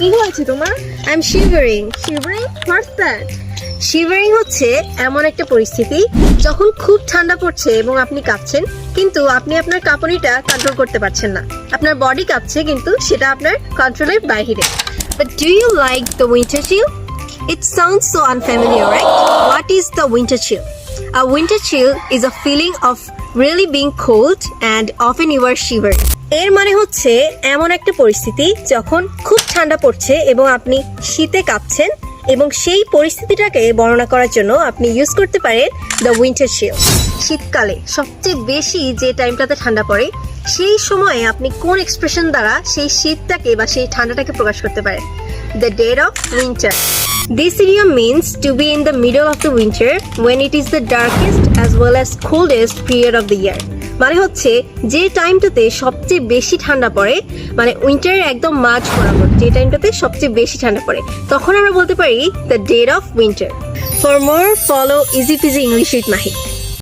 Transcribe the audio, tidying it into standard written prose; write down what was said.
কি হয়েছে তোমার? I am shivering. Shivering? What's that? Shivering হচ্ছে এমন একটা পরিস্থিতি যখন খুব ঠান্ডা পড়ছে এবং আপনি কাঁপছেন, কিন্তু আপনি আপনার কাঁপুনিটা কন্ট্রোল করতে পারছেন না। আপনার বডি কাঁপছে কিন্তু সেটা আপনার কন্ট্রোলের বাইরে। But do you like the winter chill? It sounds so unfamiliar, right? What is the winter chill? A winter chill is a feeling of really being cold and often you are shivering. এর মানে হচ্ছে এমন একটা পরিস্থিতি যখন খুব ঠান্ডা পড়ছে এবং আপনি শীতে কাঁপছেন, এবং সেই পরিস্থিতিটাকে বর্ণনা করার জন্য আপনি ইউজ করতে পারেন দ্য উইন্টার চিল। শীতকালে সবচেয়ে বেশি যে টাইমটাতে ঠান্ডা পড়ে, সেই সময়ে আপনি কোন এক্সপ্রেশন দ্বারা সেই শীতটাকে বা সেই ঠান্ডাটাকে প্রকাশ করতে পারেন? The dead of winter. This idiom means to be in the middle of the winter when it is the darkest as well as coldest period of the year. মানে হচ্ছে যে টাইমটাতে সবচেয়ে বেশি ঠান্ডা পড়ে, মানে উইন্টারের একদম মাঝ বরাবর যে টাইমটাতে সবচেয়ে বেশি ঠান্ডা পড়ে, তখন আমরা বলতে পারি the dead of winter. For more follow easy PG English with Mahi.